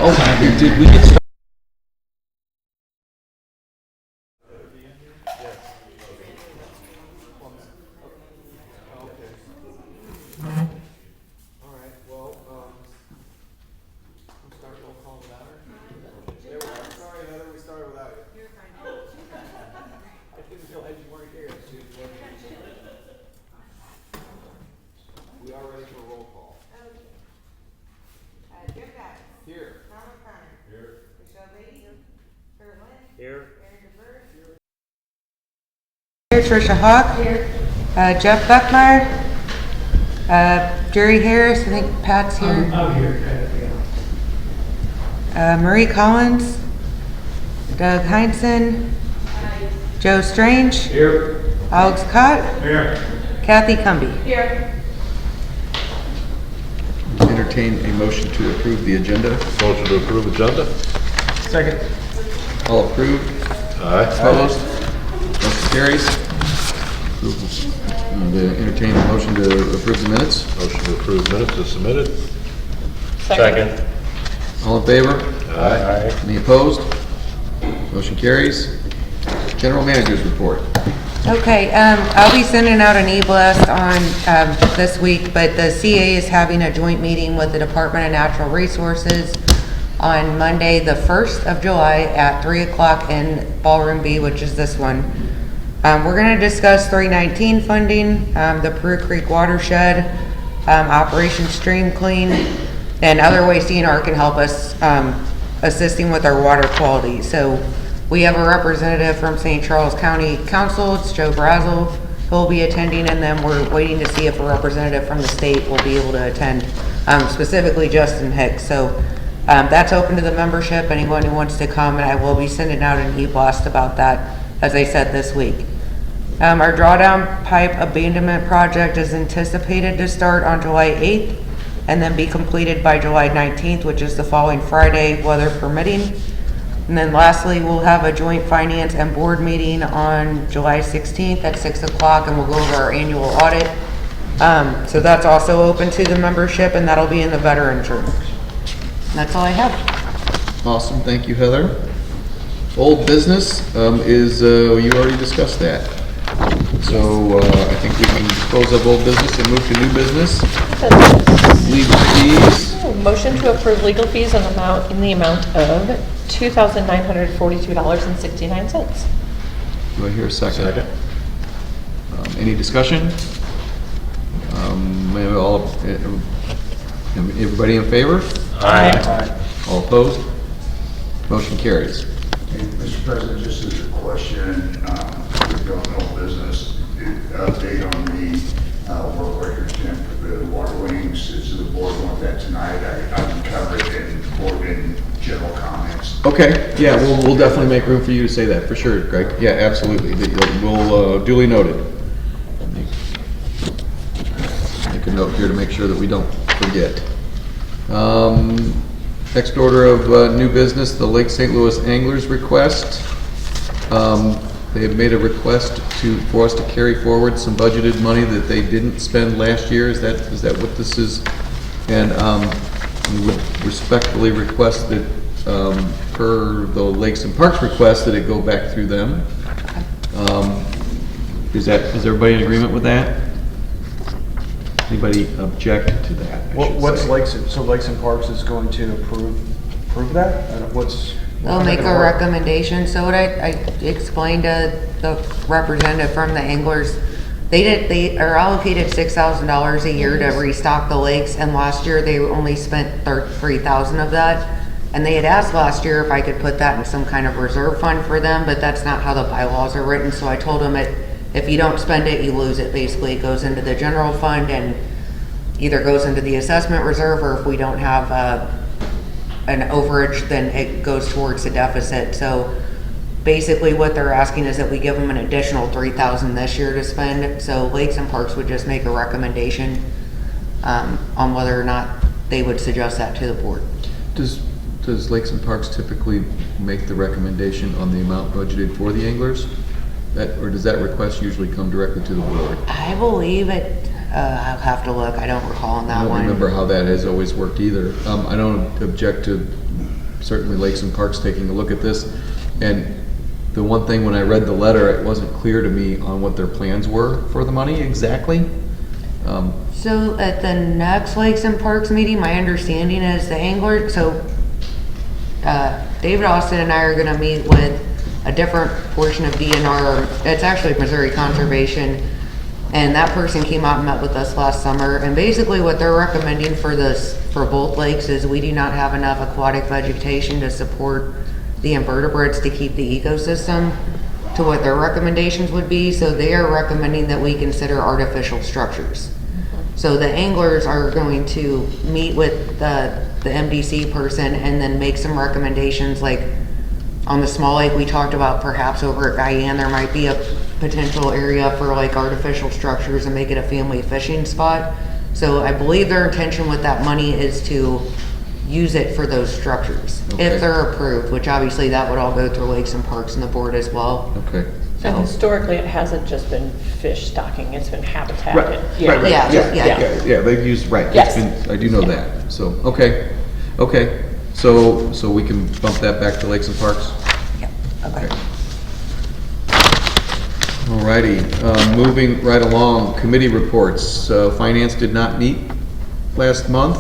Oh, did we get started? Here, Tricia Hawk. Here. Jeff Buckmeyer. Jerry Harris. I think Pat's here. I'm here. Marie Collins. Doug Heinsohn. Joe Strange. Here. Alex Cott. Here. Kathy Cumby. Here. Entertain a motion to approve the agenda. Motion to approve agenda? Second. All approved? Aye. Opposed? Motion carries. Entertain a motion to approve the minutes. Motion to approve minutes is submitted. Second. All in favor? Aye. Any opposed? Motion carries. General Manager's report. Okay, I'll be sending out an e-blast on this week, but the CA is having a joint meeting with the Department of Natural Resources on Monday, the 1st of July at 3 o'clock in Ballroom B, which is this one. We're going to discuss 319 funding, the Peru Creek watershed, Operation Stream Clean, and other ways DNR can help us assisting with our water quality. So we have a representative from St. Charles County Council, it's Joe Brazel, who will be attending, and then we're waiting to see if a representative from the state will be able to attend, specifically Justin Hicks. So that's open to the membership, anyone who wants to come, and I will be sending out an e-blast about that, as I said, this week. Our drawdown pipe abandonment project is anticipated to start on July 8th and then be completed by July 19th, which is the following Friday, weather permitting. And then lastly, we'll have a joint finance and board meeting on July 16th at 6 o'clock, and we'll go over our annual audit. So that's also open to the membership, and that'll be in the veterans room. And that's all I have. Awesome, thank you, Heather. Old business you already discussed that. So I think we can close up old business and move to new business. Legal fees. Motion to approve legal fees in the amount of $2,942.69. Do I hear a second? Second. Any discussion? Everybody in favor? Aye. All opposed? Motion carries. Mr. President, just as a question, regarding old business, update on the work record temp for the water wings. Does the board want that tonight? I can cover it in general comments. Okay, yeah, we'll definitely make room for you to say that, for sure, Greg. Yeah, absolutely. We'll duly noted. Make a note here to make sure that we don't forget. Next order of new business, the Lake St. Louis Anglers request. They have made a request for us to carry forward some budgeted money that they didn't spend last year. Is that what this is? And we would respectfully request that, per the Lakes and Parks request, that it go back through them. Is everybody in agreement with that? Anybody object to that? What's Lakes and Parks is going to approve that? They'll make a recommendation. So what I explained to the representative from the anglers, they are allocated $6,000 a year to restock the lakes, and last year they only spent $3,000 of that. And they had asked last year if I could put that in some kind of reserve fund for them, but that's not how the bylaws are written. So I told them if you don't spend it, you lose it. Basically, it goes into the general fund and either goes into the assessment reserve, or if we don't have an overage, then it goes towards the deficit. So basically what they're asking is that we give them an additional $3,000 this year to spend. So Lakes and Parks would just make a recommendation on whether or not they would suggest that to the board. Does Lakes and Parks typically make the recommendation on the amount budgeted for the anglers? Or does that request usually come directly to the board? I believe it. I'll have to look. I don't recall on that one. I don't remember how that has always worked either. I don't object to certainly Lakes and Parks taking a look at this. And the one thing, when I read the letter, it wasn't clear to me on what their plans were for the money exactly. So at the next Lakes and Parks meeting, my understanding is the angler, David Austin and I are gonna meet with a different portion of DNR. It's actually Missouri Conservation. And that person came out and met with us last summer. And basically what they're recommending for both lakes is we do not have enough aquatic vegetation to support the invertebrates to keep the ecosystem to what their recommendations would be. So they are recommending that we consider artificial structures. So the anglers are going to meet with the MDC person and then make some recommendations. Like on the small lake, we talked about perhaps over at Guyane, there might be a potential area for like artificial structures and make it a family fishing spot. So I believe their intention with that money is to use it for those structures, Okay. if they're approved, which obviously that would all go through Lakes and Parks and the board as well. Okay. And So, historically, it hasn't just been fish stocking, it's been habitat. Right, right, right. Yeah, yeah. Yeah, they've used, right. It's Yes. been- I do know that. So, okay. So we can bump that back to Lakes and Parks? yeah, okay. Alrighty, moving right along, committee reports. Finance did not meet last month.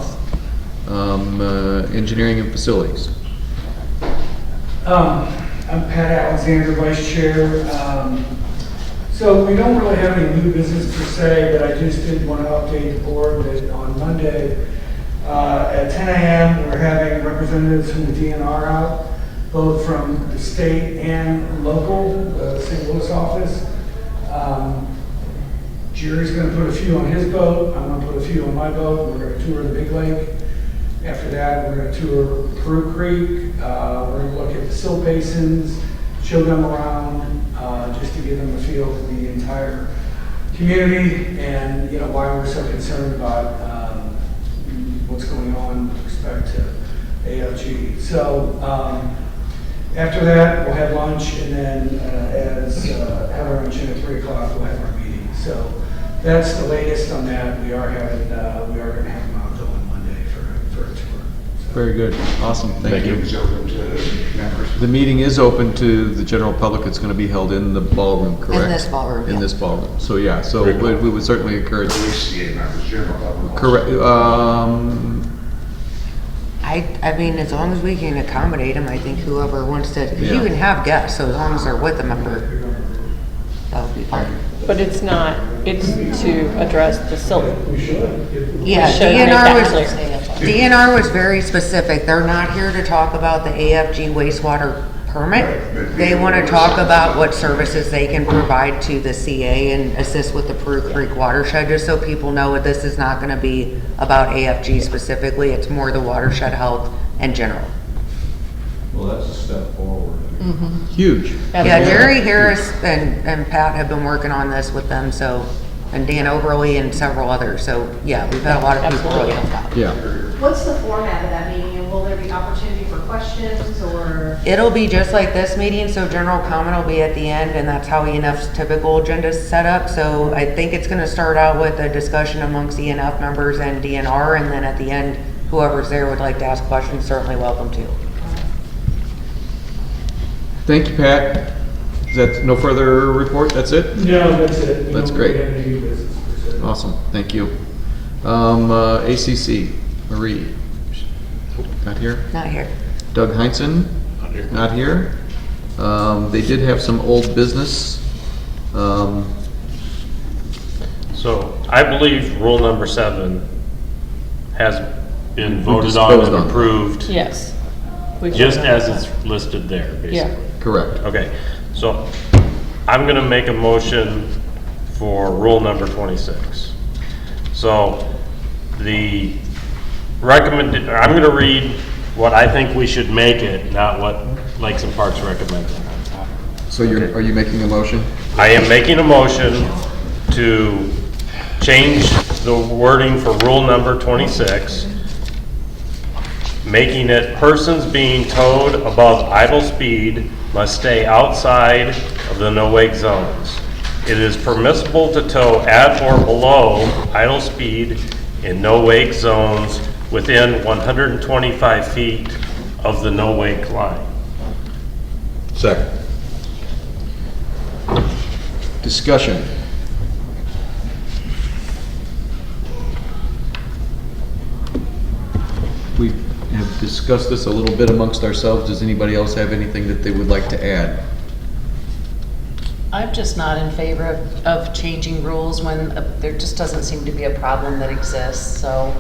Engineering and facilities. I'm Pat Alexander, Vice Chair. So we don't really have any new business per se, but I just did want to update the board that on Monday at 10 a.m. we're having representatives from the DNR out, both from the state and local, the St. Louis office. Jerry's going to put a few on his boat. I'm going to put a few on my boat. We're going to tour the big lake. After that, we're going to tour Peru Creek. We're going to look at the silt basins, show them around, just to give them a feel for the entire community and, you know, why we're so concerned about what's going on with respect to ALG. So after that, we'll have lunch, and then have our lunch, and at 3 o'clock we'll have our meeting. So that's the latest on that. We are going to have them out though on Monday for a tour. So. Very good, awesome, thank you. Meeting's open to members. The meeting is open to the general public. It's going to be held in the ballroom, correct? In this ballroom, In yeah. this ballroom. So, yeah, so Very cool. we would certainly encourage. HCA members, general public. Correct. I mean, as long as we can accommodate them, I think whoever wants to, because you Yeah. can have guests, so as long as they're with a member, that would be fine. But it's not, it's to address the silt. Yeah, should make DNR that was, DNR was very specific. They're not here to talk about the AFG wastewater permit. They want to talk about what services they can provide to the CA and assist with the Peru Creek watershed, just so people know that this is not going to be about AFG specifically. It's more the watershed health in general. Well, that's a step forward. Huge. Yeah, Jerry Harris and Pat have been working on this with them, so, and Dan Oberly and several others. So, yeah, we've had a lot of people really help out. Yeah. What's the format of that meeting, and will there be opportunity for questions, or? It'll be just like this meeting, so general comment will be at the end, and that's how ENF's typical agenda is set up. So I think it's gonna start out with a discussion amongst ENF members and DNR, and then at the end, whoever's there would like to ask questions, certainly welcome to. Thank you, Pat. Is that no further report? That's it? No, that's it. We That's don't really great. have any new business per se. Awesome, thank you. ACC, Marie. Not here? Not here. Doug Heinzen? Not here. They did have some old business. So I believe rule number 7 has been voted on disposed and on. approved, Yes. just as it's listed there, Yeah. basically. Correct. Okay, so I'm gonna make a motion for rule number 26. So the I'm gonna read what I think we should make it, not what Lakes and Parks recommended. So are you making a motion? I am making a motion to change the wording for rule number 26, making it persons being towed above idle speed must stay outside of the no-wake zones. It is permissible to tow at or below idle speed in no-wake zones within 125 feet of the no wake line. Second. Discussion. We have discussed this a little bit amongst ourselves. Does anybody else have anything that they would like to add? I'm just not in favor of changing rules when there just doesn't seem to be a problem that exists, so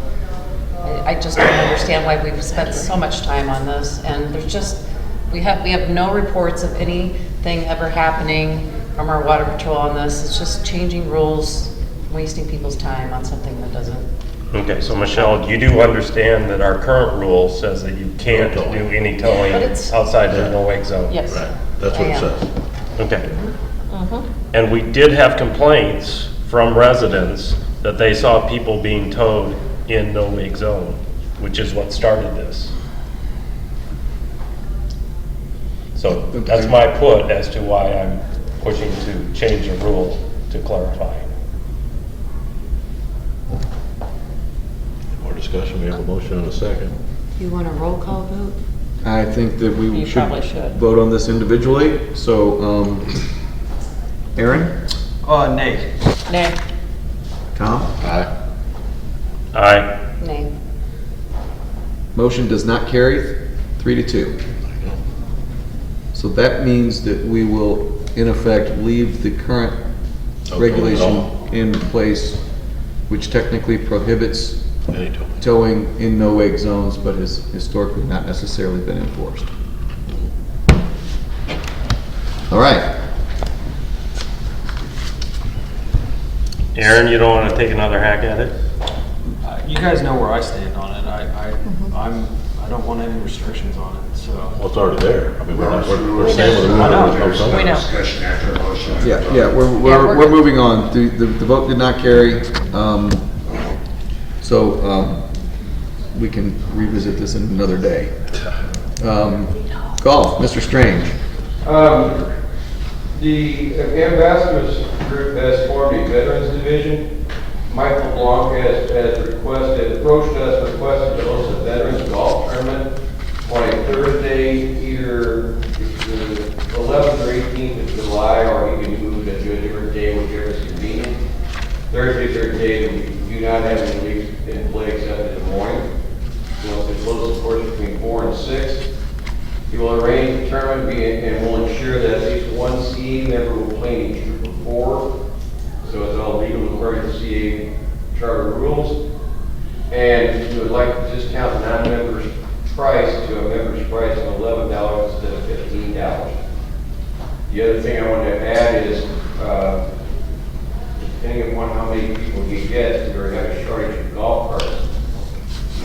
I just don't understand why we've spent so much time on this, and there's just, we have no reports of anything ever happening from our water patrol on this. It's just changing rules, wasting people's time on something that doesn't. Okay, so Michelle, you do understand that our current rule says that you can't do any towing But it's- outside the no wake zone? Yes. Right, that's what I it am. says. Okay. And we did have complaints from residents that they saw people being towed in no wake zone, which is what started this. So that's my put as to why I'm pushing to change the rule to clarify. More discussion, we have a motion and a second. You want a roll call vote? I think that we You probably should. vote on this individually. So, Aaron? Nay. Nay. Tom? Aye. Aye. Nay. Motion does not carry, 3-2. So that means that we will, in effect, leave the current Okay. regulation in place, which technically prohibits Any towing. towing in no-wake zones, but has historically not necessarily been enforced. All right. Aaron, you don't want to take another hack at it? You guys know where I stand on it. I don't want any restrictions on it, so. Well, it's already there. I mean, we're staying with the I know. rule. There's no We know. Discussion after a motion. Yeah, we're moving on. The vote did not carry. So we can revisit this in another day. Golf, Mr. Strange. The ambassadors group has formed a veterans division. Michael Blanc has requested, approached us, requested to host a veterans golf tournament on a Thursday, either the 11th or 18th of July, or he can move it to a different day, whichever is convenient. Thursday, third day, we do not have any leagues in play except in the morning. He wants to close the course between 4 and 6. He will arrange the tournament and will ensure that at least one CA member will play in each group of 4. So it's all legal according to CA charter rules. And we would like to discount non-members' price to a member's price of $11 instead of $15. The other thing I wanted to add is, depending upon how many people we get, we already have a shortage of golf carts.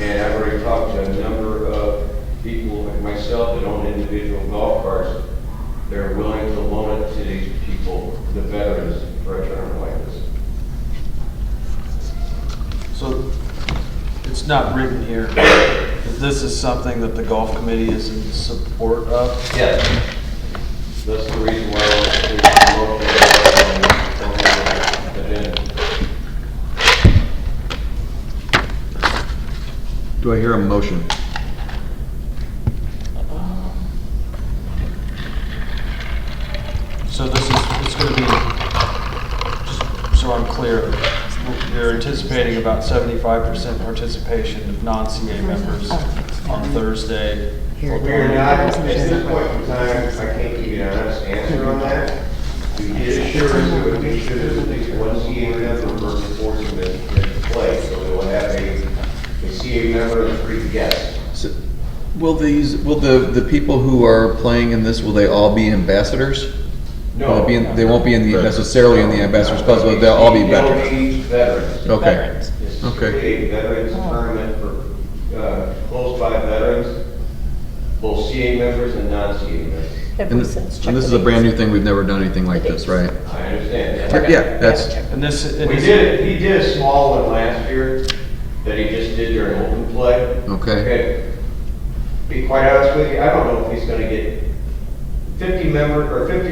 And I've already talked to a number of people like myself that own individual golf carts. They're willing to loan it to these people, the veterans, for a tournament like this. So it's not written here, but this is something that the golf committee is in support of? Yes. That's the reason why we're Do I hear a motion? So this is, it's going to be, just so I'm clear, they're anticipating about 75% participation of non-CA members on Thursday. Here, We are not, at this point in time, I can't give you an honest answer on that. We did assure us that we make sure there's at least one CA member per proportion that play, so they will have a CA member and 3 guests. So, will the people who are playing in this, will they all be ambassadors? Will No. they be in- They won't be necessarily in the ambassadors club, but they'll all be veterans. Veterans. Okay. Veterans. It's Okay. strictly a veterans tournament for close by veterans, both CA members and non-CA members. Have And we since checked and this is the a brand new dates? thing. We've never done anything like this, right? I understand. Okay. Yeah, that's, And this, We did, he did a small one last year that he just did during open play. okay. Be quite honest with you, I don't know if he's gonna get 50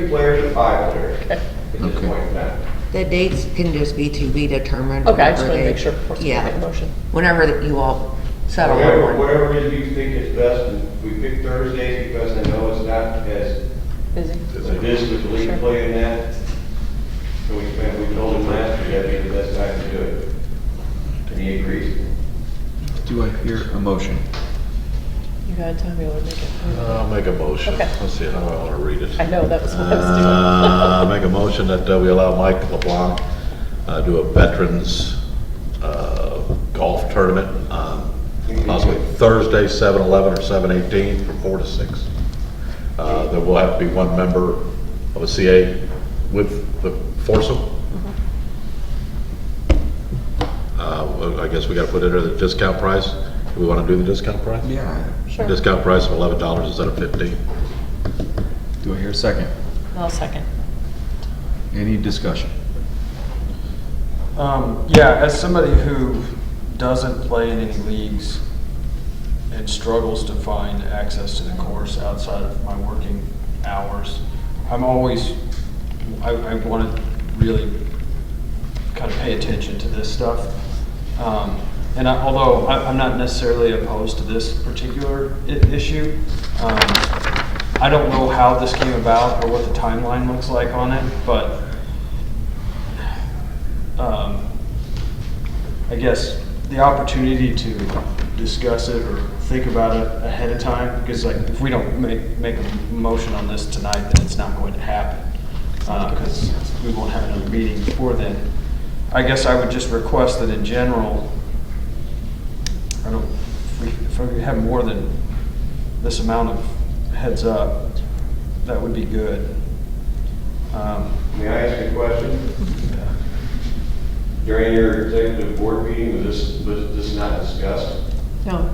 players or 5 players at this Okay. point in time. The dates can just be to be determined. Okay, I just whenever want to they- make sure before somebody Yeah. make a motion. Whenever that you all settle on Whatever, one. whatever it is you think is best, and we pick Thursdays because I know it's not as Busy. it is with the league play in that. So we told him last year that'd be the best time to do it. And he agrees. Do I hear a motion? You gotta tell me what to make it. I'll make a motion. Okay. Let's see how I want to read it. I know, that was what I was doing. Make a motion that we allow Mike LeBlanc do a veterans golf tournament on possibly Thursday, 7/11 or 7/18 from 4 to 6. There will have to be one member of a CA with the foursome. I guess we got to put in there the discount price. Do we want to do the discount price? Yeah. Sure. Discount price of $11 instead of $15. Do I hear a second? I'll second. Any discussion? Yeah, as somebody who doesn't play in any leagues and struggles to find access to the course outside of my working hours, I'm always, I want to really kind of pay attention to this stuff. And although I'm not necessarily opposed to this particular issue, I don't know how this came about or what the timeline looks like on it, but I guess the opportunity to discuss it or think about it ahead of time, because like if we don't make a motion on this tonight, then it's not going to happen, because we won't have another meeting before then. I guess I would just request that in general, if we have more than this amount of heads up, that would be good. May I ask a question? During your executive board meeting, was this not discussed? No.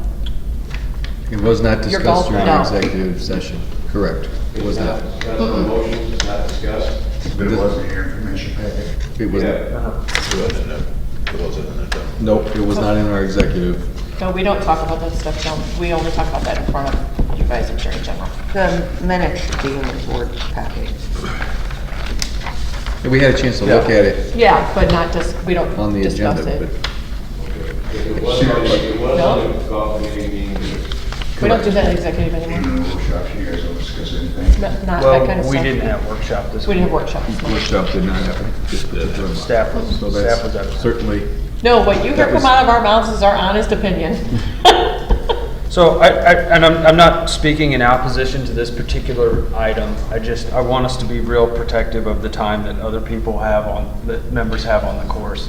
It was not Your discussed golf- during no. executive session. Correct. It was not. Discussed on the motions, it's not discussed? But it wasn't in your information packet. It was, Yeah. It wasn't in it. nope, it was not in our executive. No, we don't talk about that stuff, no. We only talk about that in front of you guys, I'm sure, in general. The minutes should be in the board package. We had a chance to look at it Yeah, but not just, we don't on the discuss agenda, it. but It was on the golf meeting. We don't do that in executive anymore. Even in the workshops, you guys don't discuss anything. Not that kind of Well, stuff. we didn't have workshop this We week. didn't have workshops. no. workshop did not happen. Staff was, So staff was that's absent. certainly, No, what you That heard was- come out of our mouths is our honest opinion. So I'm not speaking in opposition to this particular item. I want us to be real protective of the time that other people have that members have on the course,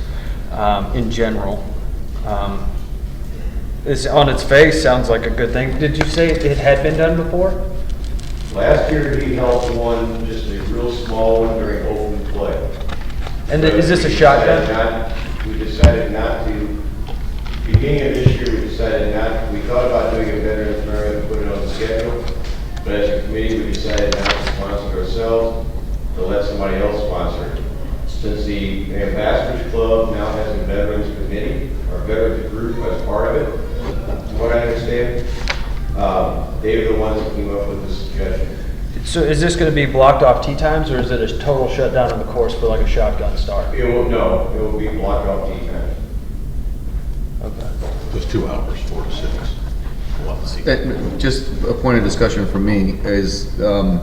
in general. It's on its face, sounds like a good thing. Did you say it had been done before? Last year, he held one, just a real small one during open play. And is this a shotgun? We decided not to, beginning of this year, we decided not, we thought about doing a veterans tournament and put it on the schedule, but as a committee, we decided not to sponsor it ourselves, to let somebody else sponsor it. Since the Ambassadors Club now has a veterans committee, or veterans group as part of it, from what I understand, they were the ones that came up with the suggestion. So is this going to be blocked off tee times, or is it a total shutdown of the course for like a shotgun start? It will be blocked off tee time. Okay. Just 2 hours, 4 to 6. We'll have to see. just a point of discussion for me is, I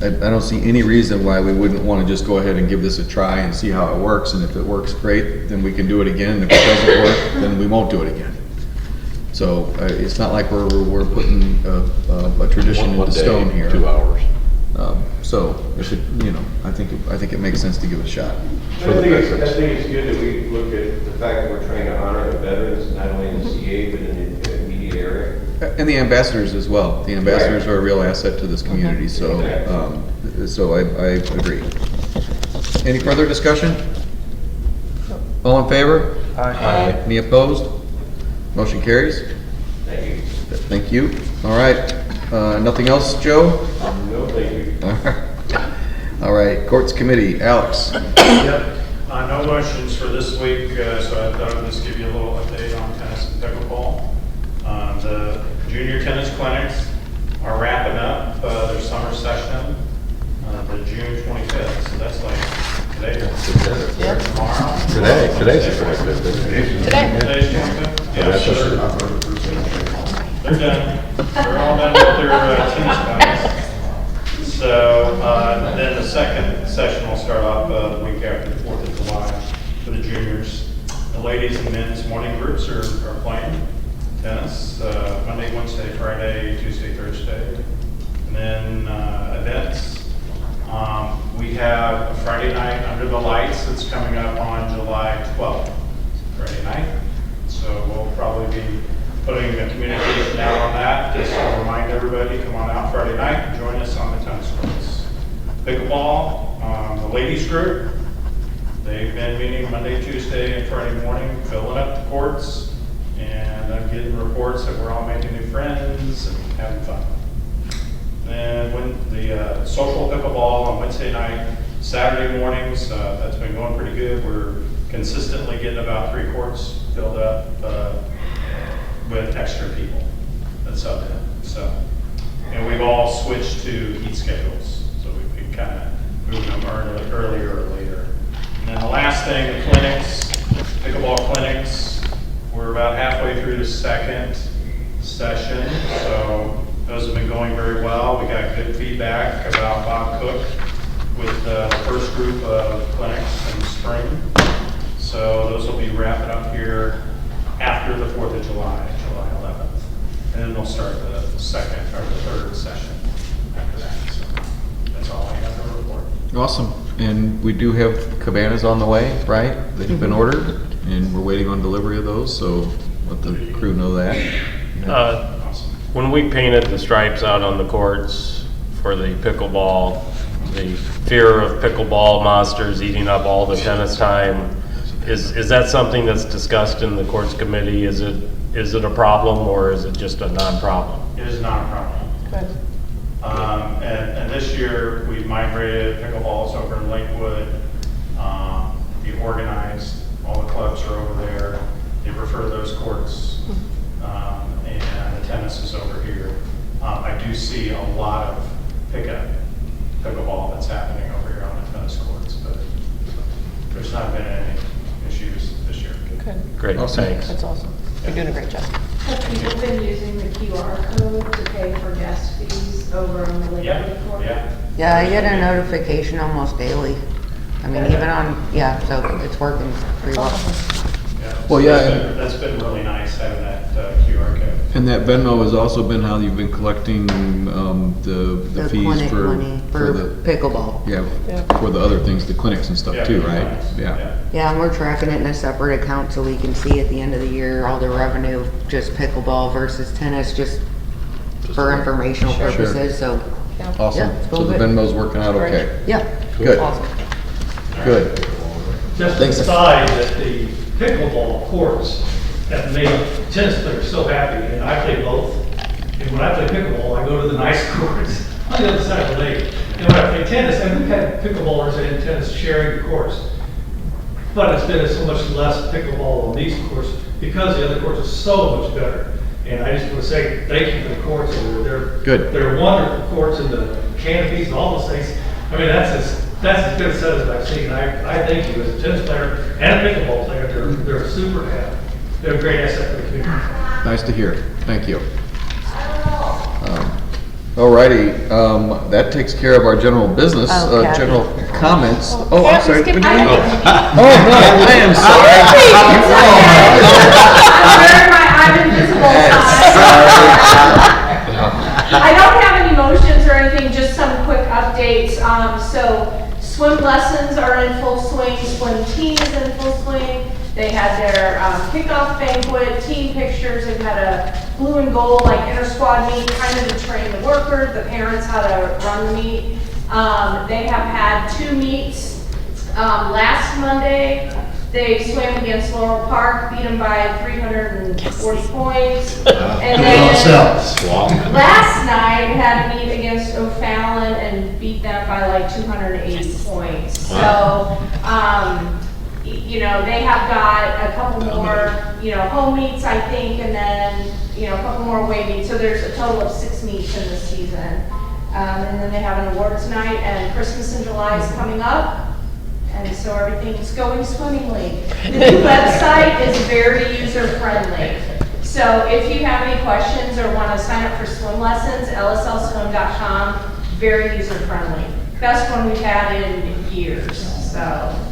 don't see any reason why we wouldn't want to just go ahead and give this a try and see how it works, and if it works, great, then we can do it again, and if it doesn't work, then we won't do it again. So, it's not like we're putting a tradition One into day, stone here. 2 hours. So, if it, I think it makes sense to give it a shot. I think it's good that we look at the fact that we're trying to honor the veterans, not only in the CA, but in the immediate area. And the ambassadors as well. The ambassadors are a real asset to this community, so, so I agree. Any further discussion? All in favor? Aye. Any opposed? Motion carries. Thank you. Thank you. All right. Nothing else, Joe? No, thank you. All right. Courts Committee, Alex. Yep, no motions for this week, so I thought I'd just give you a little update on tennis and pickleball. The junior tennis clinics are wrapping up their summer session, the June 25th, so that's like today or tomorrow. Today's the 25th, isn't it? Today. Today's 25th? Yeah, That's so they're done. They're all done with their tennis guys. So then the second session will start off the week after the 4th of July for the juniors. The ladies and men's morning groups are playing tennis Monday, Wednesday, Friday, Tuesday, Thursday. And then events. We have a Friday night under the lights that's coming up on July 12th, Friday night. So we'll probably be putting a communication out on that, just to remind everybody, come on out Friday night and join us on the tennis courts. Pickleball, the ladies group, they've been meeting Monday, Tuesday, and Friday morning, filling up the courts, and I'm getting reports that we're all making new friends and having fun. And when the social pickleball on Wednesday night, Saturday mornings, that's been going pretty good. We're consistently getting about 3 courts filled up with extra people that sub in. So, and we've all switched to heat schedules, so we've been kind of moving them earlier or later. And then the last thing, the clinics, pickleball clinics. We're about halfway through the second session, so those have been going very well. We got good feedback about Bob Cook with the first group of clinics in the spring. So those will be wrapping up here after the 4th of July, July 11th. And then we'll start the second or the third session after that. So that's all I have to report. Awesome. And we do have cabanas on the way, right? They've been ordered, and we're waiting on delivery of those, so let the crew know that. Awesome. When we painted the stripes out on the courts for the pickleball, the fear of pickleball monsters eating up all the tennis time, is that something that's discussed in the courts committee? Is it a problem, or is it just a non-problem? It is not a problem. Good. And this year, we've migrated pickleballs over in Lakewood. Be organized, all the clubs are over there. They prefer those courts. And the tennis is over here. I do see a lot of pickleball that's happening over here on the tennis courts, but there's not been any issues this year. Good. Great, Awesome. thanks. That's awesome. You're doing a great job. Have people been using the QR code to pay for guest fees over on the Lakewood Court? Yeah, I get a notification almost daily. I mean, even on, so it's working pretty well. Well, yeah, That's been really nice having that QR code. and that Venmo has also been how you've been collecting the The fees clinic for money for the, pickleball. for the other things, the clinics and stuff too, right? Yeah. Yeah, and we're tracking it in a separate account so we can see at the end of the year all the revenue, just pickleball versus tennis, just for informational Sure. purposes, so, Awesome. Yeah, it's So going the good. Venmo's working out okay. yeah. Good, Awesome. good. Just Thanks. aside that the pickleball courts have made tennis players so happy, and I play both. And when I play pickleball, I go to the nice courts on the other side of the lake. And when I play tennis, and we've had pickleballers and tennis sharing the courts. But it's been so much less pickleball on these courts because the other courts are so much better. And I just want to say thank you for the courts. Good. They're wonderful courts and the canopies and all those things. I mean, that's as good a set as I've seen. I thank you as a tennis player and a pickleball player. They're super happy. They're a great asset for the community. Nice to hear. Thank you. Alrighty, that takes care of our general business, Oh, Kathy. general comments. Oh, I'm sorry. skip What do you my- mean? Oh, no, I am sorry. I'm wearing my I'm invisible sign. I don't have any motions or anything, just some quick updates. So swim lessons are in full swing, swim team is in full swing. They had their kickoff banquet, team pictures, they've had a blue and gold like inter-squad meet, kind of to train the workers, the parents how to run the meet. They have had 2 meets. Last Monday, they swam against Laurel Park, beat them by 340 points. And then last night, had a meet against O'Fallon and beat them by like 280 points. So, you know, they have got a couple more, you know, home meets, I think, and then, you know, a couple more away meets. So there's a total of 6 meets in the season. And then they have an awards night, and Christmas in July is coming up. And so everything's going swimmingly. The new website is very user-friendly. So if you have any questions or want to sign up for swim lessons, lslswim.com, very user-friendly. Best one we've had in years, so,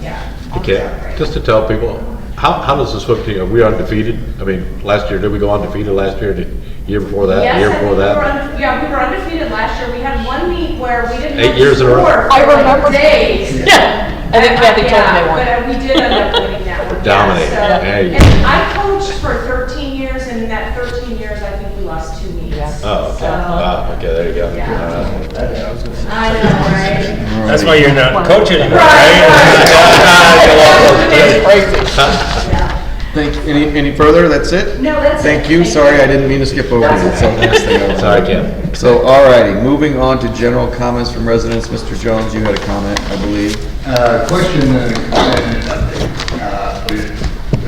yeah. Okay, just to tell people, how does the swim team, are we undefeated? I mean, last year, did we go undefeated last year, the year before that, Yes, the year I before think that? yeah, we were undefeated last year. We had one meet where we didn't 8 have years in a row. score I for, like, remember. days. Yeah. I think Kathy told me they won. But we did end up winning that one. Dominated. Yeah, so- There you go. And I coached for 13 years, and in that 13 years, I think we lost 2 meets. Yeah. Oh, okay, So- okay, there you go. Yeah. All right. I know, right? That's why you're not coaching anymore, Thank, any further? That's it? No, that's it. Thank you. Thank Sorry, you. I didn't mean to skip over you. It's the last thing I was- Sorry, Ken. So, all righty, moving on to general comments from residents. Mr. Jones, you had a comment, I believe. Question and a comment and an update.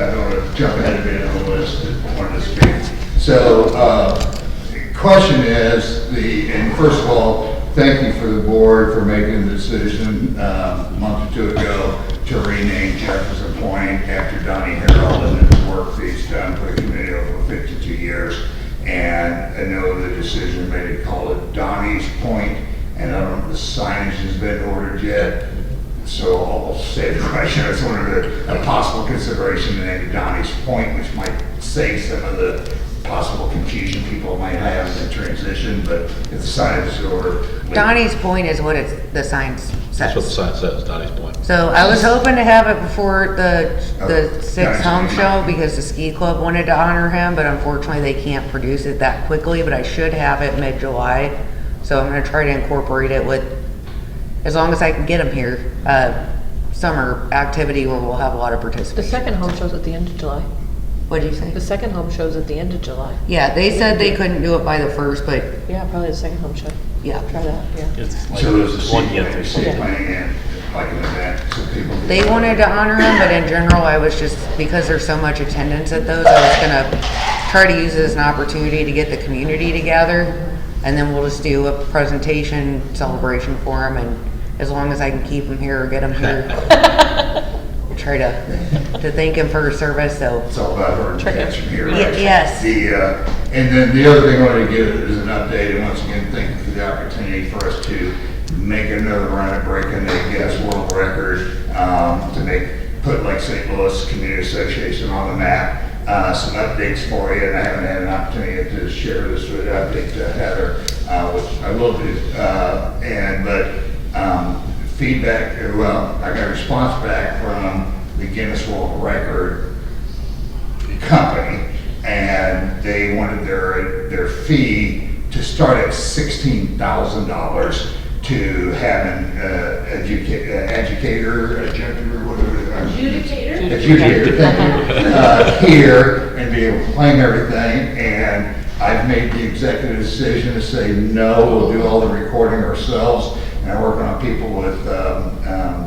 I don't want to jump ahead a bit on the list that wanted to speak. So, question is, and first of all, thank you for the board for making the decision a month or two ago to rename Jefferson Point after Donnie Harold and his work that he's done for the community over 52 years. And I know the decision made to call it Donnie's Point, and I don't know if the signage has been ordered yet. So I'll say the question, it's one of a possible consideration to name Donnie's Point, which might save some of the possible confusion people might have in the transition, but if the signage is ordered. Donnie's Point is what the sign That's what the says. sign says, Donnie's Point. So I was hoping to have it before the Oh, sixth nice. home show because the ski club wanted to honor him, but unfortunately they can't produce it that quickly, but I should have it mid-July. So I'm gonna try to incorporate it with, as long as I can get him here, summer activity where we'll have a lot of The participation. second home show's at the end of July. What'd you say? The second home show's at the end of July. Yeah, they said they couldn't do it by the first, but Yeah, probably the second home show. yeah. Try that, yeah. It's like So there's a sequel, 20th or something. planning and like an event, so people. can- They wanted to honor him, but in general, I was just, because there's so much attendance at those, I was gonna try to use it as an opportunity to get the community together, and then we'll just do a presentation celebration for him, and as long as I can keep him here or get him here, try to thank him for his service, so. It's all about her protection here, right? Yes. And then the other thing I wanted to give is an update, and once again, thank you for the opportunity for us to make another run at breaking the Guinness World Record, to put Lake St. Louis Community Association on the map. Some updates for you, and I haven't had an opportunity to share this with update to Heather, which I will do. Feedback, well, I got a response back from the Guinness World Record company, and they wanted their fee to start at $16,000 to have an educator, thank you, here and be able to claim everything. And I've made the executive decision to say, no, we'll do all the recording ourselves. And I'm working on people with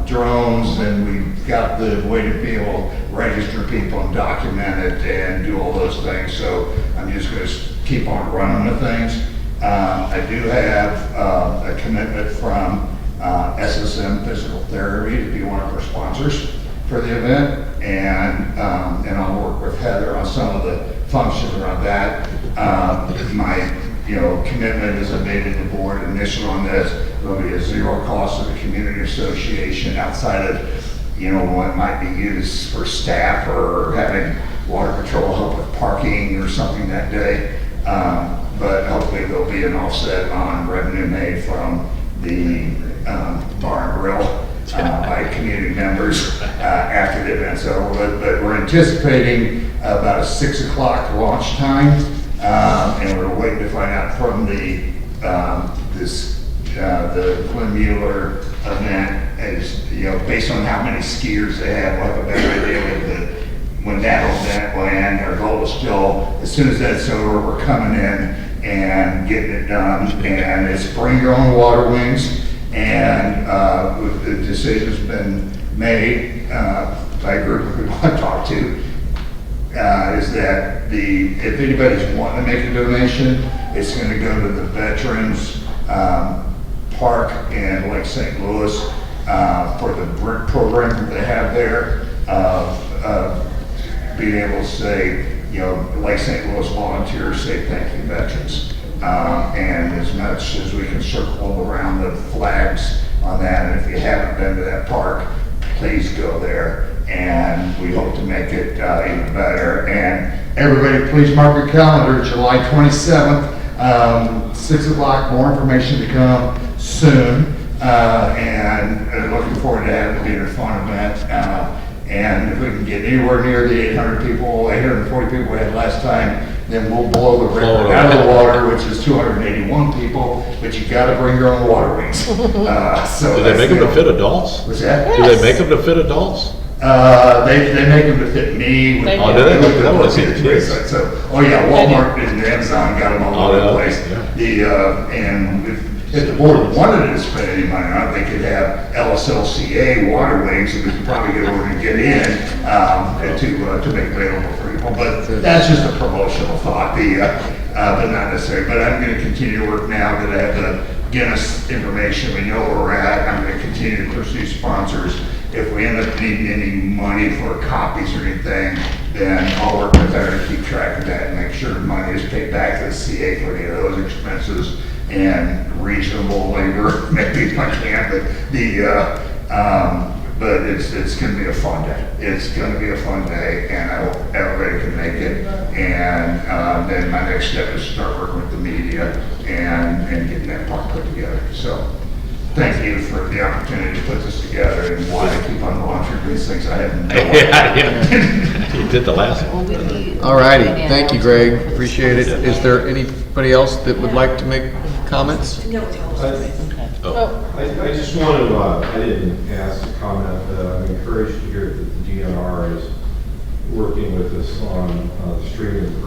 drones, and we've got the way to be able to register people and document it and do all those things. So I'm just going to keep on running with things. I do have a commitment from SSM Physical Therapy to be one of our sponsors for the event, and I'll work with Heather on some of the functions around that. My commitment is I made to the board initial on this. There'll be a zero cost to the community association outside of what might be used for staff or having water patrol help with parking or something that day. But hopefully there'll be an offset on revenue made from the bar and grill by community members after the event's over. But we're anticipating about a 6 o'clock launch time, and we're waiting to find out from the Glenn Mueller event, as based on how many skiers they have, we'll have a better idea with when that event will end. Our goal is still, as soon as that's over, we're coming in and getting it done. And it's bring your own water wings. And the decision's been made by a group we want to talk to, is that if anybody's wanting to make a donation, it's going to go to the Veterans Park in Lake St. Louis. for the program that they have there, being able to say, you know, like St. Louis volunteers say thank you veterans. And as much as we can circle around the flags on that, and if you haven't been to that park, please go there. And we hope to make it even better. And everybody, please mark your calendar, July 27th, 6 o'clock, more information to come soon. And looking forward to having it being a fun event. And if we can get anywhere near the 840 people we had last time, then we'll blow the record out of the water, which is 281 people, but you gotta bring your own water wings. So Do they make them to fit adults? What's that? Do they make them to fit adults? They make them to fit me. They Oh, do they? That was it. it. So, oh yeah, Walmart and Amazon got them all over the place. Yeah. And if the board wanted to spend any money on it, they could have LSLCA water wings that we could probably get over and get in, to make available for people. But that's just a promotional thought, but not necessary. But I'm gonna continue to work now that I have the Guinness information, we know where we're at. I'm gonna continue to pursue sponsors. If we end up needing any money for copies or anything, then I'll work with her to keep track of that and make sure the money is paid back to the CA for any of those expenses and reasonable labor, maybe if I can, but it's gonna be a fun day. It's gonna be a fun day, and I hope everybody can make it. And then my next step is start working with the media and getting that part put together. So thank you for the opportunity to put this together, and why I keep on going through these things, I have no idea. You did the last Well, one. we'd be- All righty, thank you, Greg, appreciate it. Is there anybody else that would like to make comments? I just want to, I didn't ask to comment, but I'm encouraged to hear that the DNR is working with us on the streaming